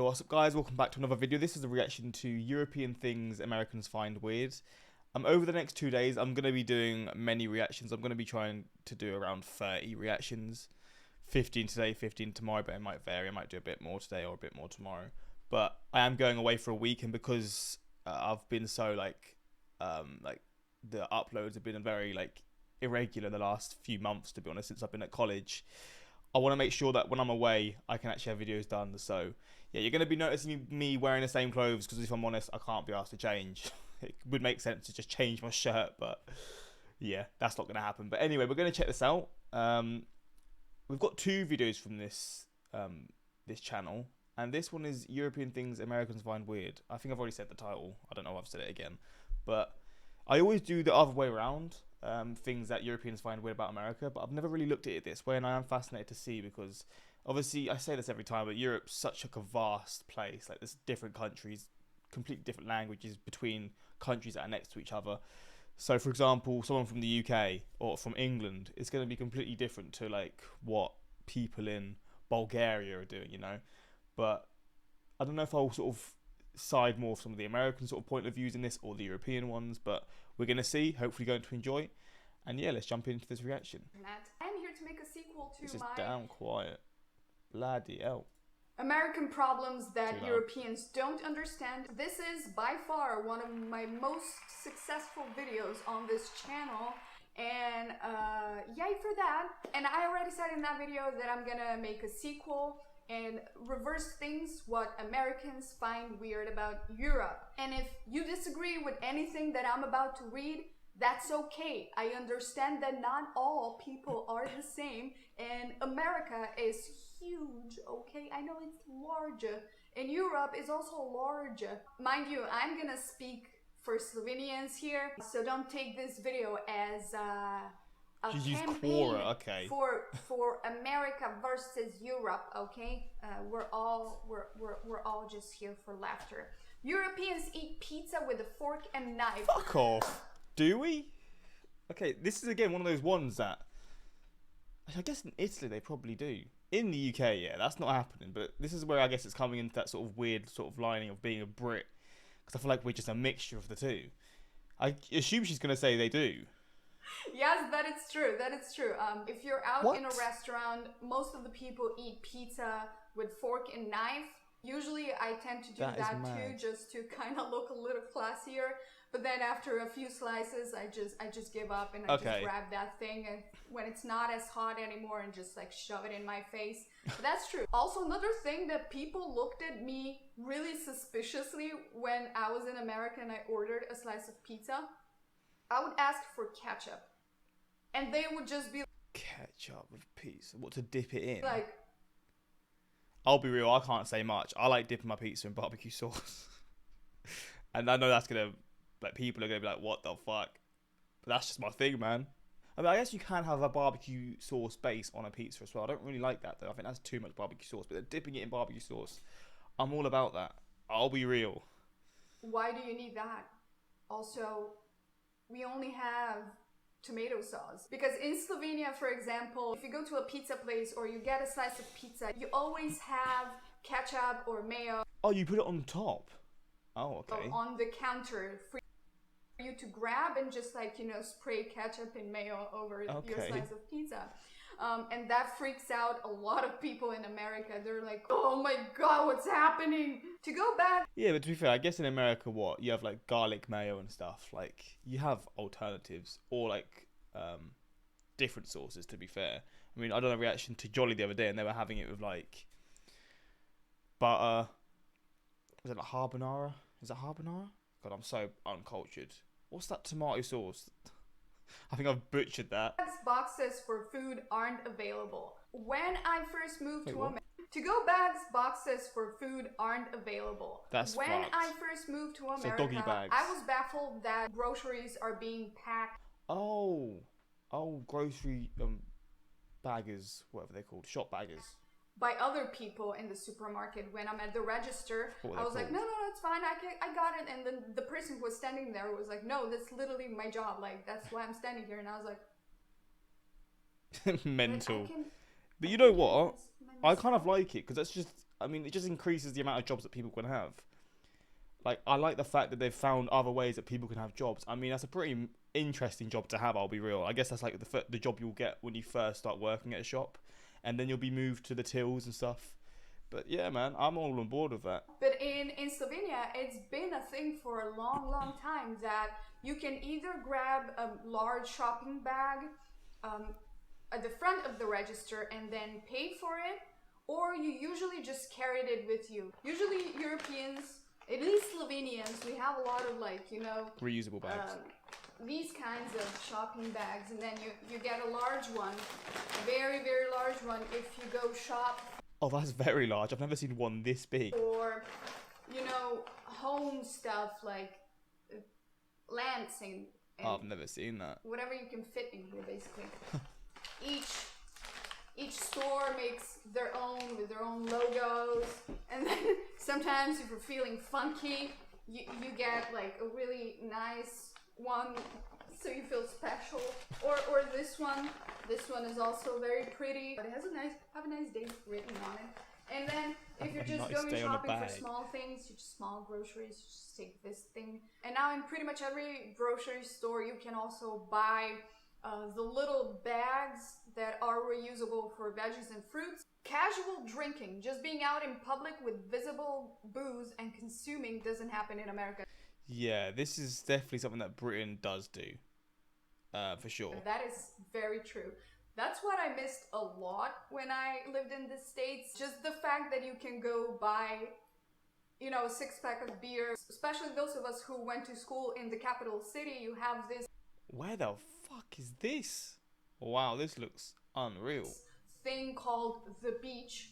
what's up guys, welcome back to another video. This is a reaction to European things Americans find weird. Over the next 2 days, I'm going to be doing many reactions. I'm going to be trying to do around 30 reactions. 15 today, 15 tomorrow, but it might vary. I might do a bit more today or a bit more tomorrow. But I am going away for a week, and because I've been so like the uploads have been very irregular the last few months, to be honest, since I've been at college. I want to make sure that when I'm away, I can actually have videos done. So yeah, you're going to be noticing me wearing the same clothes because if I'm honest, I can't be asked to change. It would make sense to just change my shirt, but yeah, that's not going to happen. But anyway, we're going to check this out. We've got 2 videos from this this channel, and this one is European things Americans find weird. I think I've already said the title. I don't know if I've said it again, but I always do the other way around. Things that Europeans find weird about America, but I've never really looked at it this way, and I am fascinated to see, because obviously I say this every time, but Europe's such a vast place. Like, there's different countries, completely different languages between countries that are next to each other. So for example, someone from the UK or from England is going to be completely different to like what people in Bulgaria are doing, you know. But I don't know if I'll sort of side more of some of the American sort of point of views in this or the European ones, but we're going to see. Hopefully going to enjoy. And yeah, let's jump into this reaction. I'm here to make a sequel to this is damn quiet. Bloody hell. American problems that Europeans don't understand. This is by far one of my most successful videos on this channel, and yay for that. And I already said in that video that I'm gonna make a sequel and reverse things what Americans find weird about Europe. And if you disagree with anything that I'm about to read, that's okay. I understand that not all people are the same, and America is huge, okay? I know it's larger, and Europe is also larger. Mind you, I'm gonna speak for Slovenians here, so don't take this video as a campaign for America versus Europe, okay? We're all just here for laughter. Europeans eat pizza with a fork and knife. Fuck off. Do we? Okay, this is again one of those ones that I guess in Italy they probably do. In the UK, yeah, that's not happening. But this is where I guess it's coming into that sort of weird sort of lining of being a Brit, because I feel like we're just a mixture of the two. I assume she's gonna say they do. Yes, that is true. That is true. If you're out in a restaurant, most of the people eat pizza with fork and knife. Usually, I tend to do that too, just to kind of look a little classier. But then after a few slices, I just give up and I just grab that thing, and when it's not as hot anymore, and just like shove it in my face. But that's true. Also, another thing that people looked at me really suspiciously when I was in America and I ordered a slice of pizza. I would ask for ketchup, and they would just be ketchup with pizza. What, to dip it in? Like, I'll be real, I can't say much. I like dipping my pizza in barbecue sauce, and I know that's gonna, like, people are gonna be like, "What the fuck?" But that's just my thing, man. I mean, I guess you can have a barbecue sauce base on a pizza as well. I don't really like that though. I think that's too much barbecue sauce. But then dipping it in barbecue sauce, I'm all about that. I'll be real. Why do you need that? Also, we only have tomato sauce. Because in Slovenia, for example, if you go to a pizza place or you get a slice of pizza, you always have ketchup or mayo. Oh, you put it on top? Oh, okay. On the counter for you to grab and just like, you know, spray ketchup and mayo over your slice of pizza. And that freaks out a lot of people in America. They're like, oh my god, what's happening? To go back. Yeah, but to be fair, I guess in America, what? You have like garlic mayo and stuff. Like, you have alternatives or like different sauces, to be fair. I mean, I done a reaction to Jolly the other day and they were having it with like butter. Was it like carbonara? Is it carbonara? God, I'm so uncultured. What's that tomato sauce? I think I've butchered that. Boxes for food aren't available. When I first moved to America, to-go bags boxes for food aren't available. That's when fucked. I first moved to America, so doggy bags. I was baffled that groceries are being packed. Oh, grocery baggers, whatever they're called, shop baggers. By other people in the supermarket. When I'm at the register, I was like, no, it's fine, I got it. And then the person who was standing there was like, no, that's literally my job. Like, that's why I'm standing here. And I was like, mental. But you know what? I kind of like it because that's just I mean, it just increases the amount of jobs that people can have. Like, I like the fact that they've found other ways that people can have jobs. I mean, that's a pretty interesting job to have, I'll be real. I guess that's like the job you'll get when you first start working at a shop. And then you'll be moved to the tills and stuff. But yeah, man, I'm all on board with that. But in Slovenia, it's been a thing for a long, long time that you can either grab a large shopping bag at the front of the register and then pay for it, or you usually just carried it with you. Usually Europeans, at least Slovenians, we have a lot of like, you know, reusable bags. These kinds of shopping bags, and then you get a large one, a very, very large one if you go shop. Oh, that's very large. I've never seen one this big. Or, you know, home stuff like lamps and I've never seen that. Whatever you can fit in here, basically. Each store makes their own with their own logos, and then sometimes if you're feeling funky, you get like a really nice one, so you feel special. Or this one. This one is also very pretty, but it has have a nice day written on it. And then if you're just going shopping for small things, just small groceries, you just take this thing. And now in pretty much every grocery store, you can also buy the little bags that are reusable for veggies and fruits. Casual drinking, just being out in public with visible booze and consuming, doesn't happen in America. Yeah, this is definitely something that Britain does do. For sure. That is very true. That's what I missed a lot when I lived in the States. Just the fact that you can go buy, you know, a 6-pack of beer. Especially those of us who went to school in the capital city, you have this... Where the fuck is this? Wow, this looks unreal. Thing called the beach.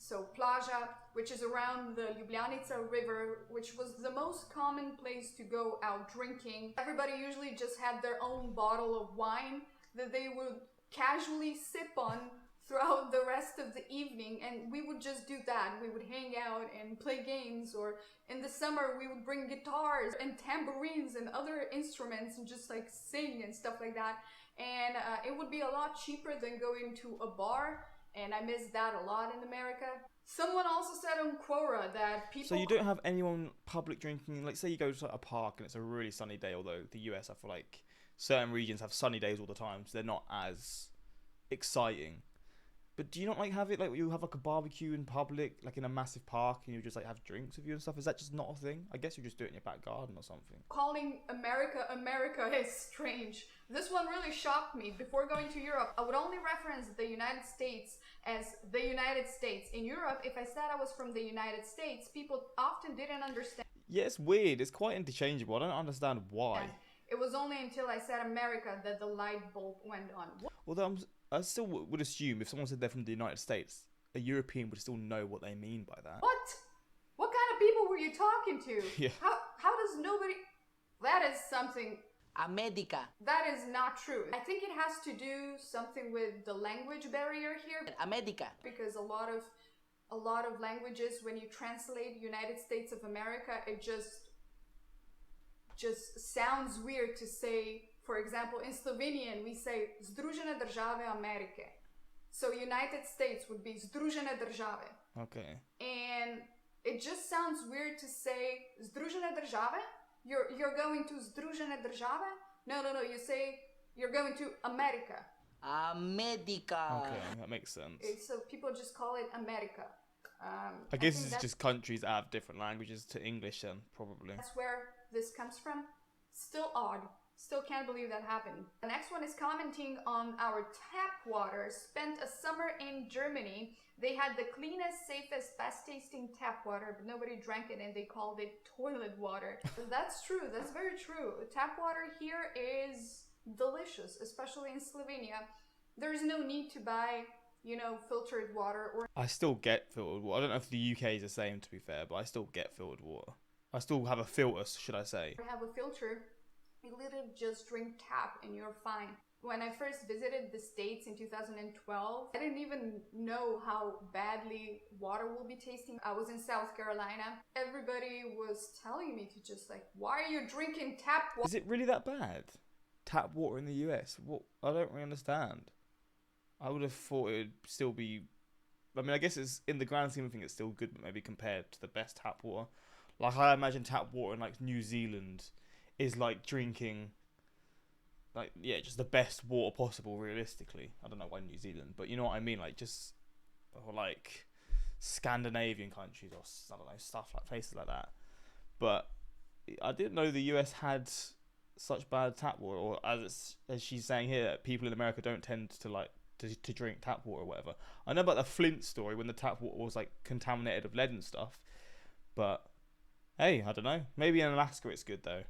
So plaža, which is around the Ljubljanica river, which was the most common place to go out drinking. Everybody usually just had their own bottle of wine that they would casually sip on throughout the rest of the evening, and we would just do that. We would hang out and play games, or in the summer we would bring guitars and tambourines and other instruments and just like sing and stuff like that. And it would be a lot cheaper than going to a bar. And I miss that a lot in America. Someone also said on Quora that people... So you don't have anyone public drinking, like say you go to a park and it's a really sunny day, although the US, I feel like certain regions have sunny days all the time, so they're not as exciting. But do you not like have it like you have like a barbecue in public, like in a massive park, and you just like have drinks with you and stuff? Is that just not a thing? I guess you just do it in your back garden or something. Calling America America is strange. This one really shocked me. Before going to Europe, I would only reference the United States as the United States. In Europe, if I said I was from the United States, people often didn't understand. Yeah, it's weird. It's quite interchangeable. I don't understand why. And it was only until I said America that the light bulb went on. Although I still would assume if someone said they're from the United States, a European would still know what they mean by that. What? What kind of people were you talking to? Yeah. How does nobody... That is something... America. That is not true. I think it has to do something with the language barrier here. America. Because a lot of languages, when you translate United States of America, it just sounds weird to say. For example, in Slovenian, we say Združene države Amerike. So United States would be Združene države. Okay. And it just sounds weird to say Združene države. You're going to Združene države? No. You say you're going to America. America. Okay, that makes sense. So people just call it America. I guess it's just countries that have different languages to English then, probably. That's where this comes from. Still odd. Still can't believe that happened. The next one is commenting on our tap water. Spent a summer in Germany. They had the cleanest, safest, best tasting tap water, but nobody drank it and they called it toilet water. That's true. That's very true. Tap water here is delicious, especially in Slovenia. There's no need to buy, you know, filtered water. Or I still get filtered water. I don't know if the UK is the same, to be fair, but I still get filtered water. I still have a filter, should I say. Have a filter. You literally just drink tap and you're fine. When I first visited the States in 2012, I didn't even know how badly water will be tasting. I was in South Carolina. Everybody was telling me to just like, why are you drinking tap water? Is it really that bad? Tap water in the US? What? I don't really understand. I would have thought it'd still be I mean, I guess it's in the grand scheme of things, it's still good, but maybe compared to the best tap water. Like, I imagine tap water in like New Zealand is like drinking, like, yeah, just the best water possible. Realistically, I don't know why New Zealand, but you know what I mean. Like, just or like Scandinavian countries, or I don't know, stuff like places like that. But I didn't know the US had such bad tap water, or as she's saying here, people in America don't tend to like to drink tap water or whatever. I know about the Flint story when the tap water was like contaminated of lead and stuff, but hey, I don't know. Maybe in Alaska it's good though.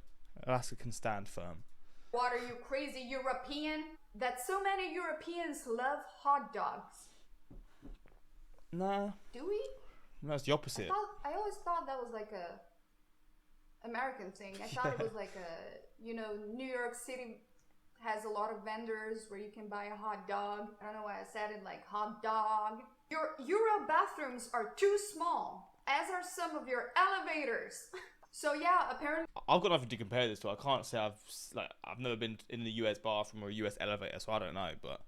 Alaska can stand firm. What are you, crazy European? That so many Europeans love hot dogs. Nah. Do we? No, it's the opposite. I always thought that was like a American thing. I thought it was like a, you know, New York City has a lot of vendors where you can buy a hot dog. I don't know why I said it like hot dog. Your Euro bathrooms are too small, as are some of your elevators. So yeah, apparently I've got nothing to compare this to. I can't say I've never been in the US bathroom or a US elevator, so I don't know. But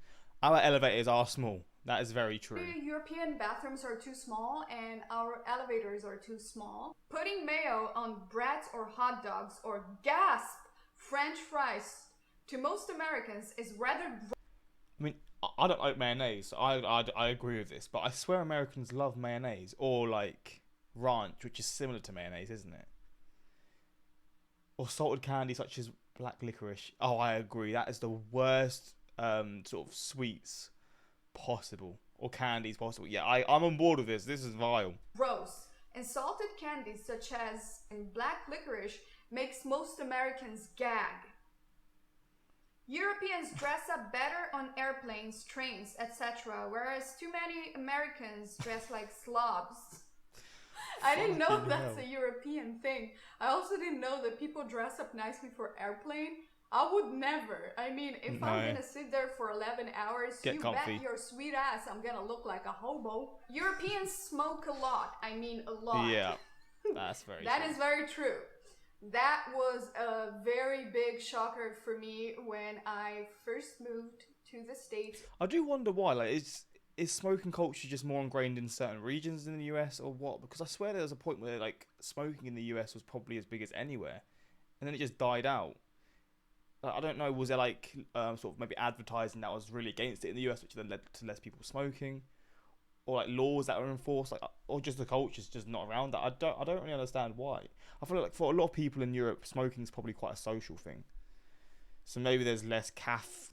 our elevators are small. That is very true. European bathrooms are too small and our elevators are too small. Putting mayo on bread or hot dogs or gasp French fries to most Americans is rather. I mean, I don't like mayonnaise, so I agree with this. But I swear Americans love mayonnaise or like ranch, which is similar to mayonnaise, isn't it? Or salted candy such as black licorice. Oh, I agree. That is the worst sort of sweets possible, or candies possible. Yeah, I'm on board with this. This is vile. Gross. And salted candies such as black licorice makes most Americans gag. Europeans dress up better on airplanes, trains, etc., whereas too many Americans dress like slobs. I didn't know that's a European thing. I also didn't know that people dress up nicely for airplane. I would never. I mean, if I'm gonna sit there for 11 hours, Get comfy. bet your sweet ass I'm gonna look like a hobo. Europeans smoke a lot. I mean, a lot. Yeah, that's very That true. is very true. That was a very big shocker for me when I first moved to the States. I do wonder why. Like, is smoking culture just more ingrained in certain regions in the US or what? Because I swear there was a point where like smoking in the US was probably as big as anywhere, and then it just died out. I don't know. Was there like sort of maybe advertising that was really against it in the US, which then led to less people smoking, or like laws that were enforced, like, or just the culture's just not around that? I don't really understand why. I feel like for a lot of people in Europe, smoking is probably quite a social thing. So maybe there's less cafes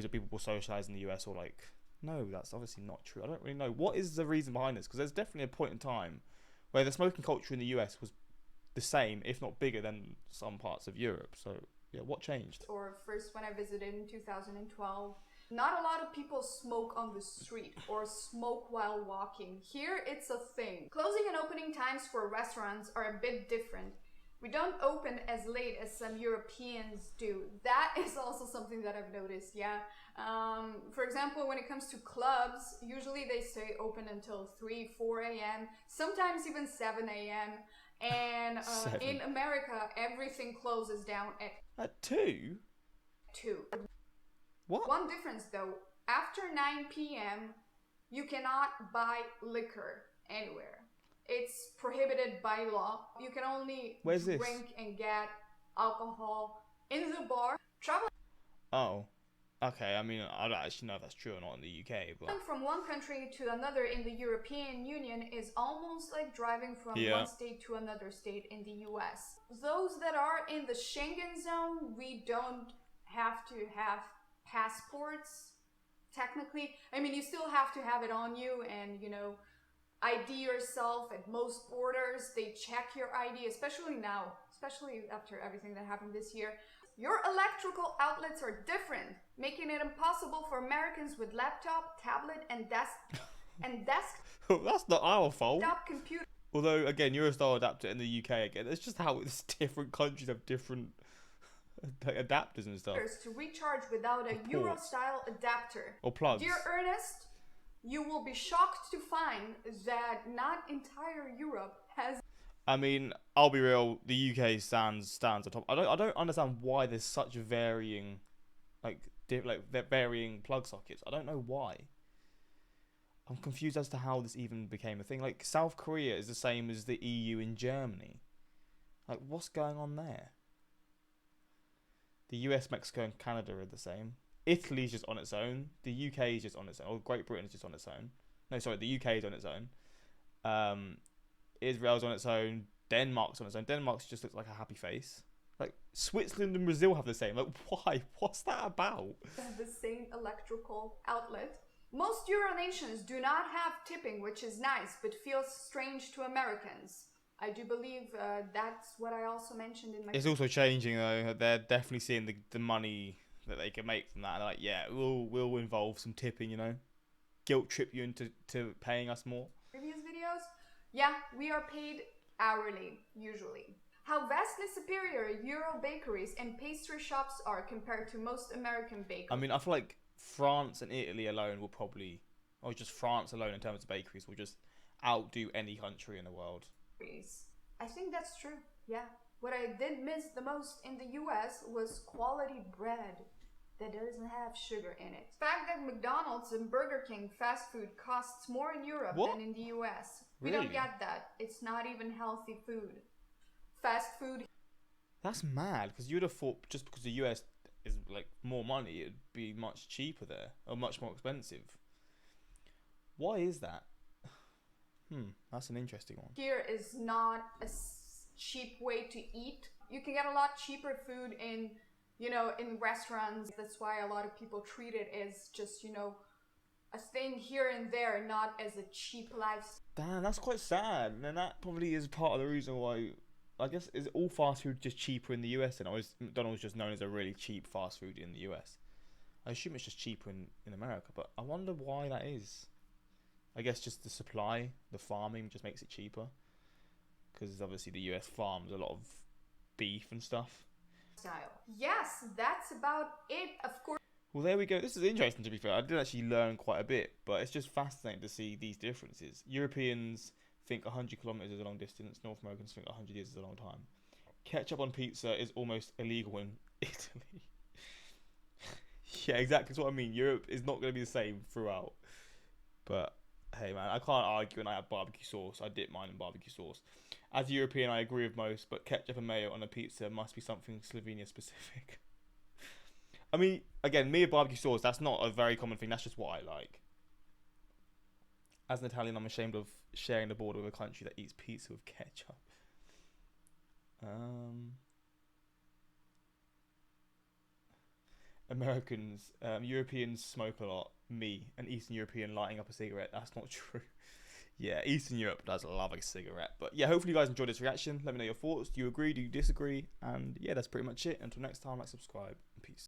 where people will socialize in the US, or like, no, that's obviously not true. I don't really know. What is the reason behind this? Because there's definitely a point in time where the smoking culture in the US was the same, if not bigger, than some parts of Europe. So yeah, what changed? Or first when I visited in 2012, not a lot of people smoke on the street or smoke while walking. Here it's a thing. Closing and opening times for restaurants are a bit different. We don't open as late as some Europeans do. That is also something that I've noticed, yeah. For example, when it comes to clubs, usually they stay open until 3, 4 a.m., sometimes even 7 a.m. And in America, everything closes down at 2? 2. What? One difference though, after 9 p.m., you cannot buy liquor anywhere. It's prohibited by law. You can only drink and get alcohol in the bar. Traveling Okay, I mean, I don't actually know if that's true or not in the UK, but from one country to another in the European Union is almost like driving from one state to another state in the US. Those that are in the Schengen zone, we don't have to have passports, technically. I mean, you still have to have it on you and, you know, ID yourself at most borders. They check your ID, especially now, especially after everything that happened this year. Your electrical outlets are different, making it impossible for Americans with laptop, tablet, and desk. That's not our fault. Computer. Although, again, Eurostyle adapter in the UK, again, it's just how it's different countries have different adapters and stuff. To recharge without a Eurostyle adapter. Or plugs. Dear Ernest, you will be shocked to find that not entire Europe has. I mean, I'll be real. The UK stands atop. I don't understand why there's such varying, varying plug sockets. I don't know why. I'm confused as to how this even became a thing. Like, South Korea is the same as the EU in Germany. Like, what's going on there? The US, Mexico, and Canada are the same. Italy's just on its own. The UK is just on its own. Or Great Britain is just on its own. No, sorry, the UK is on its own. Israel's on its own. Denmark's on its own. Denmark's just looks like a happy face. Like, Switzerland and Brazil have the same. Like, why? What's that about? They have the same electrical outlet. Most Euro nations do not have tipping, which is nice, but feels strange to Americans. I do believe that's what I also mentioned in my... It's also changing, though. They're definitely seeing the money that they can make from that. And they're like, yeah, we'll involve some tipping, you know? Guilt trip you into paying us more. Previous videos? Yeah, we are paid hourly, usually. How vastly superior Euro bakeries and pastry shops are compared to most American bakeries. I mean, I feel like France and Italy alone will probably, or just France alone in terms of bakeries, will just outdo any country in the world. I think that's true, yeah. What I did miss the most in the US was quality bread that doesn't have sugar in it. The fact that McDonald's and Burger King fast food costs more in Europe than in the US. We don't get that. It's not even healthy food. Fast food. That's mad, because you'd have thought just because the US is like more money, it'd be much cheaper there, or much more expensive. Why is that? That's an interesting one. Here is not a cheap way to eat. You can get a lot cheaper food in, you know, in restaurants. That's why a lot of people treat it as just, you know, a thing here and there, not as a cheap lifestyle. Damn, that's quite sad. And that probably is part of the reason why, I guess, is all fast food just cheaper in the US? And McDonald's just known as a really cheap fast food in the US. I assume it's just cheaper in America, but I wonder why that is. I guess just the supply, the farming just makes it cheaper. Because obviously the US farms a lot of beef and stuff. Yes, that's about it, of course. Well, there we go. This is interesting, to be fair. I did actually learn quite a bit, but it's just fascinating to see these differences. Europeans think 100 kilometers is a long distance. North Americans think 100 years is a long time. Ketchup on pizza is almost illegal in Italy. Yeah, exactly. That's what I mean. Europe is not going to be the same throughout. But hey, man, I can't argue when I have barbecue sauce. I dip mine in barbecue sauce. As a European, I agree with most, but ketchup and mayo on a pizza must be something Slovenia specific. I mean, again, me with barbecue sauce, that's not a very common thing. That's just what I like. As an Italian, I'm ashamed of sharing the border with a country that eats pizza with ketchup. Americans, Europeans smoke a lot. Me, an Eastern European lighting up a cigarette. That's not true. Yeah, Eastern Europe does love a cigarette. But yeah, hopefully you guys enjoyed this reaction. Let me know your thoughts. Do you agree? Do you disagree? And yeah, that's pretty much it. Until next time, like, subscribe, and peace.